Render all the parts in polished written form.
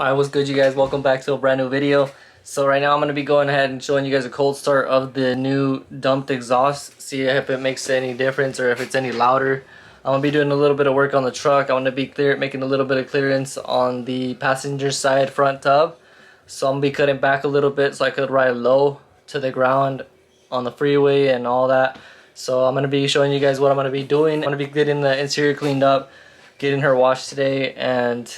Alright, what's good, you guys? Welcome back to a brand new video. So right now I'm going to be going ahead and showing you guys a cold start of the new dumped exhaust. See if it makes any difference or if it's any louder. I'm going to be doing a little bit of work on the truck. I want to be making a little bit of clearance on the passenger side front tub. So I'm going to be cutting back a little bit so I could ride low to the ground on the freeway and all that. So I'm going to be showing you guys what I'm going to be doing. I'm going to be getting the interior cleaned up, getting her washed today, and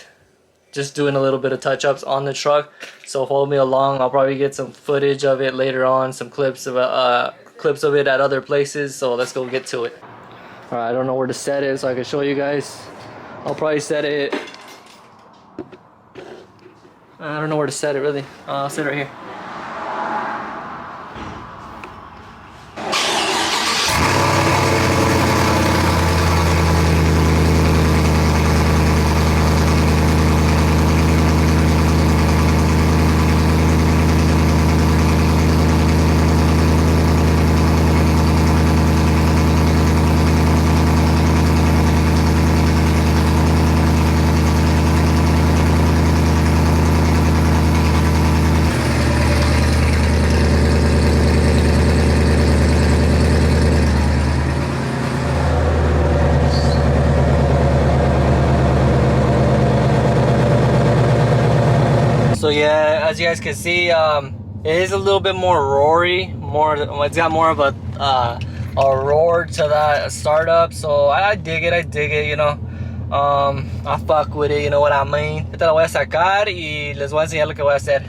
just doing a little bit of touch-ups on the truck. So follow me along. I'll probably get some footage of it later on, some clips of it at other places. So let's go get to it. All right, I don't know where to set it so I can show you guys. I'll probably set it, I don't know where to set it really. I'll set it right here. So yeah, as you guys can see, it is a little bit more roary. It's got more of a roar to that startup. So I dig it, you know. I fuck with it, you know what I mean. Esta la voy a sacar y les voy a enseñar lo que voy a hacer.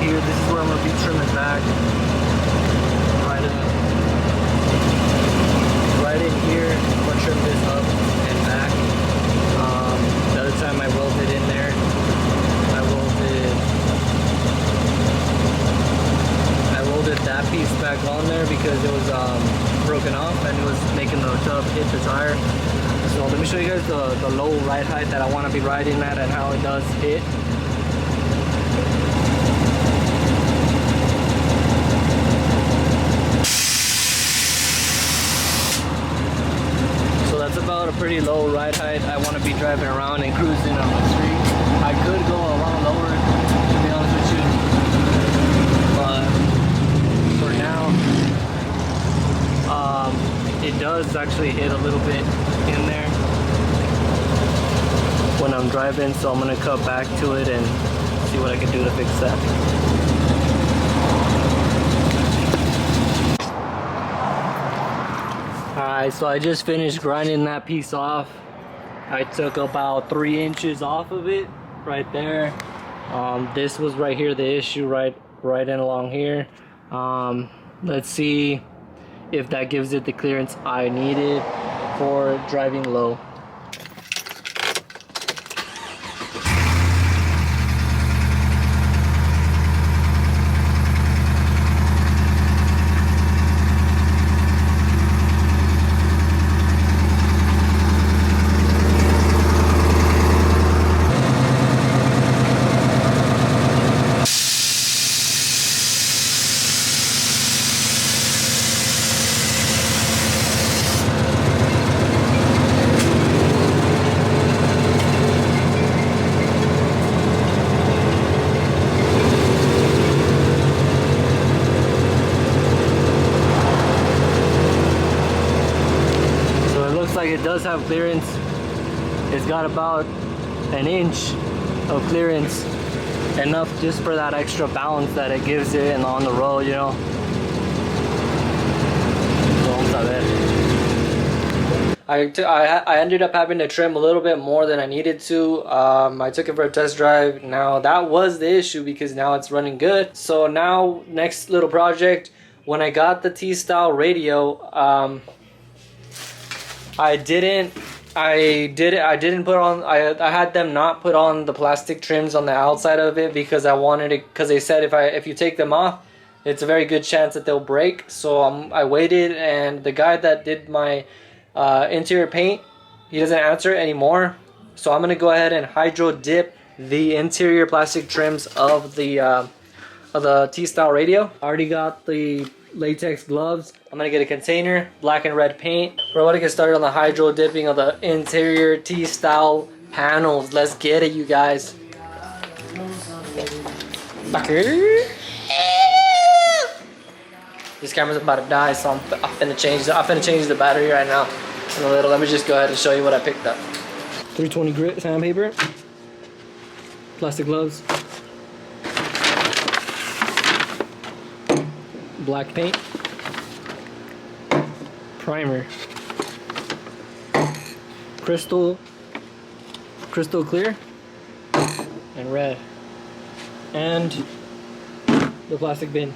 This is where I'm going to be trimming back. Right in here, I'm going to trim this up and back. The other time I welded in there, I welded that piece back on there because it was broken off and it was making the tub hit the tire. So let me show you guys the low ride height that I want to be riding at and how it does hit. That's about a pretty low ride height. I want to be driving around and cruising on the street. I could go a lot lower, to be honest with you, but for now, it does actually hit a little bit in there when I'm driving, so I'm going to cut back to it and see what I can do to fix that. Alright, so I just finished grinding that piece off. I took about 3 inches off of it right there. This was right here, the issue right in along here. Let's see if that gives it the clearance I needed for driving low. Like it does have clearance. It's got about an inch of clearance, enough just for that extra balance that it gives it and on the road, you know. I ended up having to trim a little bit more than I needed to. I took it for a test drive. Now that was the issue because now it's running good. So now next little project, when I got the T-Style radio, I didn't put on, I had them not put on the plastic trims on the outside of it because I wanted it, because they said if you take them off, it's a very good chance that they'll break. So I waited, and the guy that did my interior paint, he doesn't answer it anymore. So I'm gonna go ahead and hydro dip the interior plastic trims of the T-Style radio. I already got the latex gloves. I'm gonna get a container, black and red paint. We're about to get started on the hydro dipping of the interior T-Style panels. Let's get it, you guys. This camera's about to die, so I'm finna change the battery right now in a little. Let me just go ahead and show you what I picked up. 320 grit sandpaper, plastic gloves, black paint, primer, crystal clear, and red, and the plastic bin.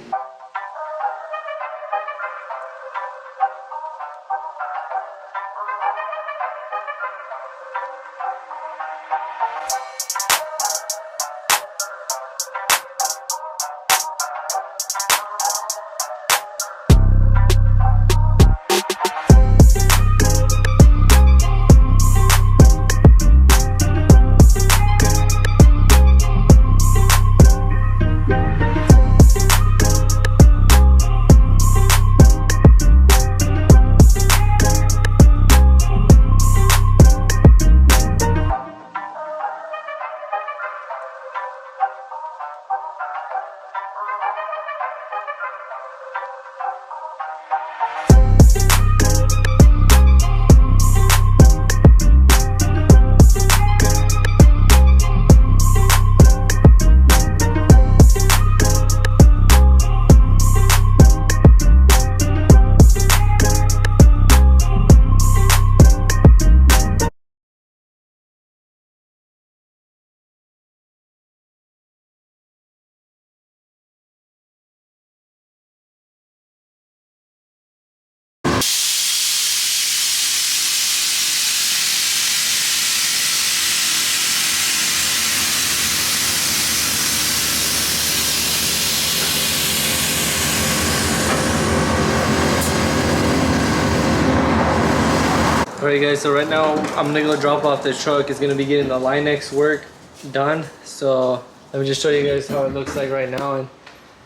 Alright guys, so right now I'm gonna go drop off the truck. It's gonna be getting the Line-X work done. So let me just show you guys how it looks like right now and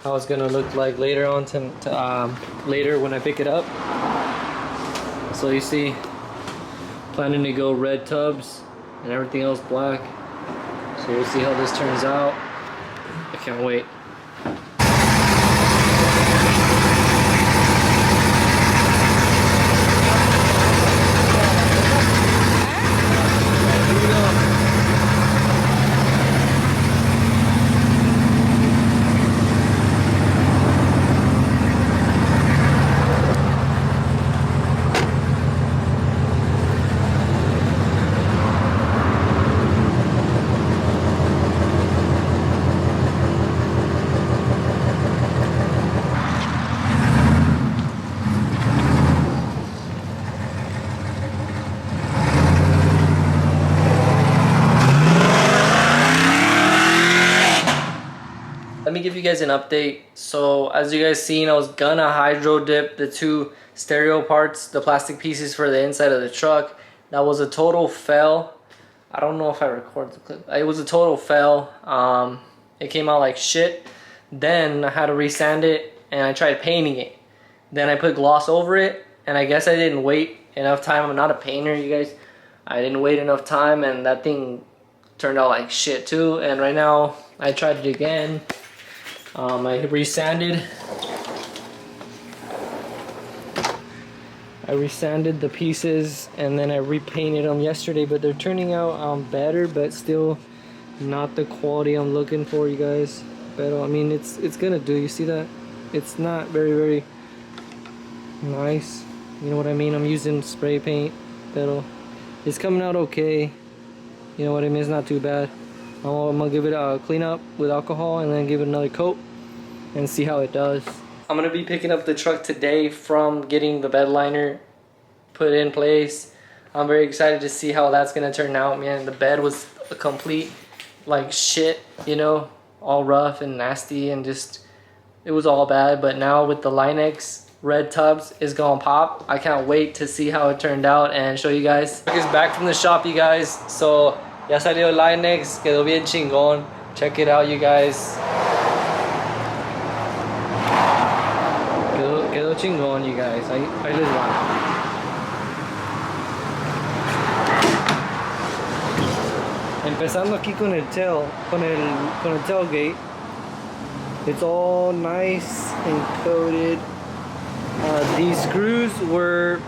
how it's gonna look like later on later when I pick it up. So you see, planning to go red tubs and everything else black. So we'll see how this turns out. I can't wait. Let me give you guys an update. So as you guys seen, I was gonna hydro dip the two stereo parts, the plastic pieces for the inside of the truck. That was a total fail. I don't know if I recorded the clip. It was a total fail. It came out like shit. Then I had to resand it and I tried painting it. Then I put gloss over it, and I guess I didn't wait enough time. I'm not a painter, you guys. I didn't wait enough time, and that thing turned out like shit too. And right now I tried it again. I resanded the pieces, and then I repainted them yesterday, but they're turning out better, but still not the quality I'm looking for, you guys. But I mean, it's gonna do. You see that? It's not very nice. You know what I mean? I'm using spray paint, but it's coming out okay. You know what I mean? It's not too bad. I'm gonna give it a clean up with alcohol and then give it another coat and see how it does. I'm gonna be picking up the truck today from getting the bed liner put in place. I'm very excited to see how that's gonna turn out, man. The bed was a complete like shit, you know, all rough and nasty and just, it was all bad. But now with the Line-X red tubs is gonna pop. I can't wait to see how it turned out and show you guys. It's back from the shop, you guys. So ya salió el Line-X, quedó bien chingón. Check it out, you guys. Quedó chingón, you guys. Ahí les va. Empezando aquí con el tailgate. It's all nice and coated. These screws were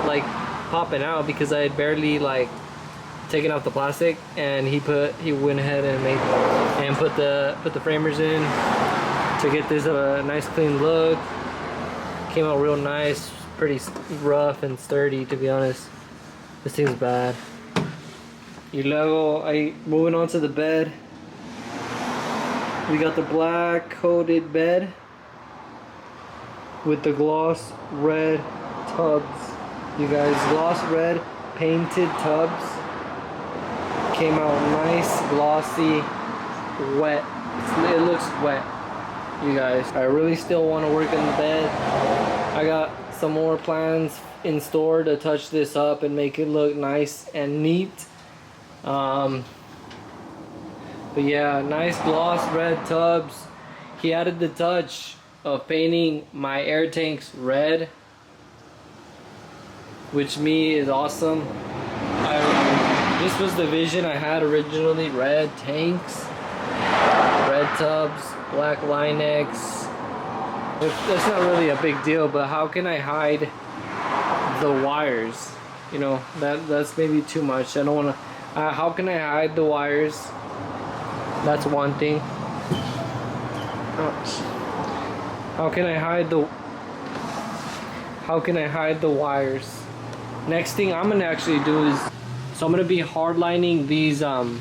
like popping out because I had barely like taken off the plastic, and he went ahead and put the framers in to get this nice clean look. Came out real nice, pretty rough and sturdy, to be honest. This thing's bad. Y luego, moving on to the bed. We got the black coated bed with the gloss red tubs. You guys, gloss red painted tubs. Came out nice, glossy, wet. It looks wet, you guys. I really still want to work in the bed. I got some more plans in store to touch this up and make it look nice and neat. But yeah, nice gloss red tubs. He added the touch of painting my air tanks red, which me is awesome. This was the vision I had originally: red tanks, red tubs, black Line-X. It's not really a big deal, but how can I hide the wires? You know, that's maybe too much. I don't want to. How can I hide the wires? That's one thing. How can I hide the wires? Next thing I'm gonna actually do is, so I'm gonna be hardlining these. I'm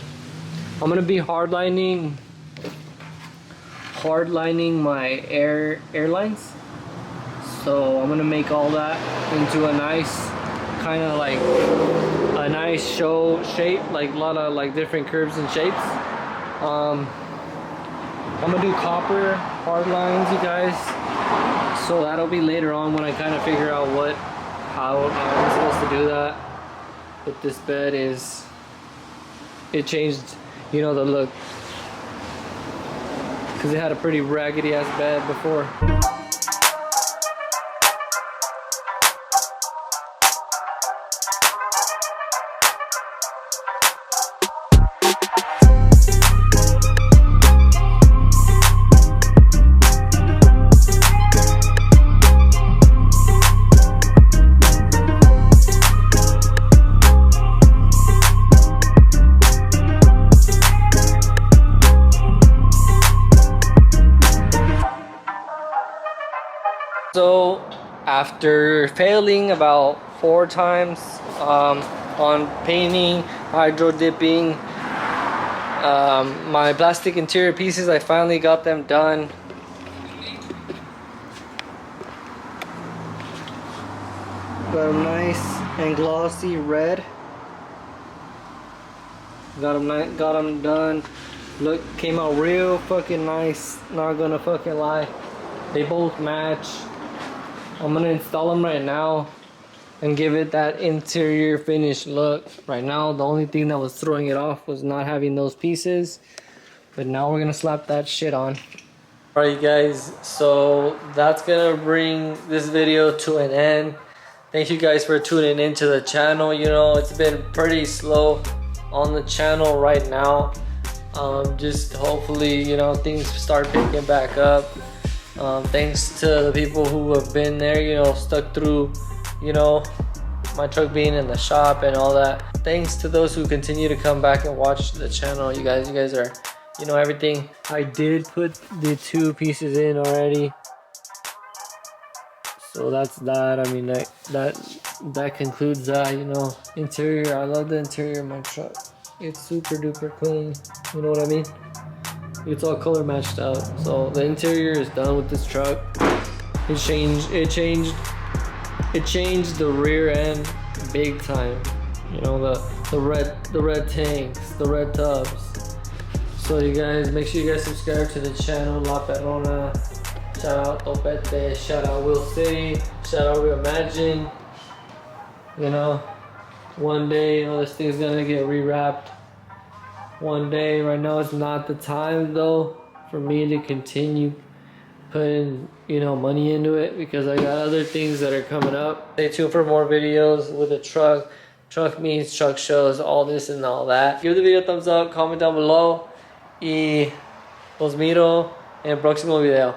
gonna be hardlining my airlines. So I'm gonna make all that into a nice kind of like a nice show shape, like a lot of like different curves and shapes. I'm gonna do copper hard lines, you guys, so that'll be later on when I kind of figure out how I'm supposed to do that. But this bed it changed, you know, the look, because it had a pretty raggedy ass bed before. So after failing about 4 times on painting, hydro dipping, my plastic interior pieces, I finally got them done. Got them nice and glossy red. Got them done. Look, came out real fucking nice. Not gonna fucking lie. They both match. I'm gonna install them right now and give it that interior finish look. Right now, the only thing that was throwing it off was not having those pieces. But now we're gonna slap that shit on. Alright guys, so that's gonna bring this video to an end. Thank you guys for tuning into the channel. You know, it's been pretty slow on the channel right now. Just hopefully, you know, things start picking back up. Thanks to the people who have been there, you know, stuck through, you know, my truck being in the shop and all that. Thanks to those who continue to come back and watch the channel. You guys are, you know, everything. I did put the 2 pieces in already, so that's that. I mean, that concludes that. You know, interior. I love the interior of my truck. It's super duper clean. You know what I mean? It's all color matched out. So the interior is done with this truck. It changed the rear end big time. You know, the red tanks, the red tubs. So you guys, make sure you guys subscribe to the channel La Perrona. Shout out Topete, shout out Will City, shout out Reimagine. You know, one day, you know, this thing's gonna get rewrapped. One day. Right now it's not the time though for me to continue putting, you know, money into it, because I got other things that are coming up. Stay tuned for more videos with the truck meets, truck shows, all this and all that. Give the video a thumbs up, comment down below, y los miro en el próximo video.